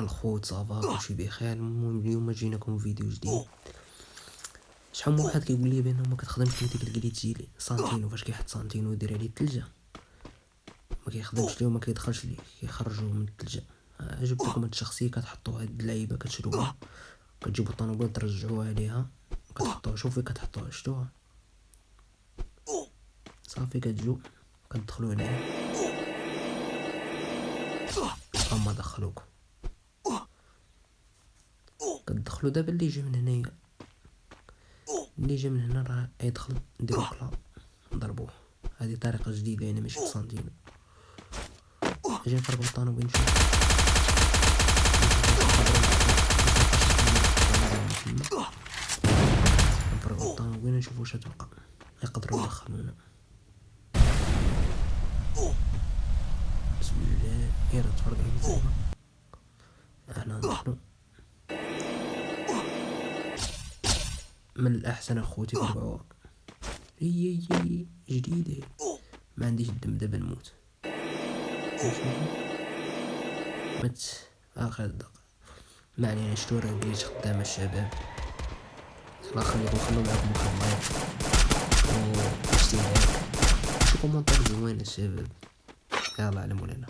الخوت صافا كلشي بخير. المهم اليوم جيناكم فيديو جديد. شحال من واحد كيقول لي بانه ما كتخدمش لي ديك الكليتشي لي سانتينو، فاش كيحط سانتينو يدير عليه الثلجه ما كيخدمش ليه وما كيدخلش ليه، كيخرجوه من الثلجه. جبت لكم هاد الشخصيه كتحطوا هاد اللعيبه، كتشروها، كتجيبوا الطوموبيل ترجعوها عليها، كتحطوها. شوفي كتحطوها، شفتوها؟ صافي كتجو كتدخلوا عليها. هما دخلوكم، كتدخلوا. دابا اللي جا من هنايا، اللي جا من هنا راه يدخل، نديرو كلا نضربوه. هذه طريقه جديده يعني ماشي بسانتينو. اجي نفرقو الطانوبيل نشوف. نفرقو الطانوبيل نشوفو واش توقع، يقدروا يدخلونا. بسم الله، يلا تفرقوا على زعما احنا ندخلو. من الاحسن اخوتي فرقعوها. هي جديده، ما عنديش الدم دابا نموت. مات اخر دقيقه. ما علينا، شتو راه وليت خدامه الشباب. الله يخليكم، خلو معاكم واحد اللايك و اشتراك، شي كومونتير زوين الشباب. يلا على مولانا.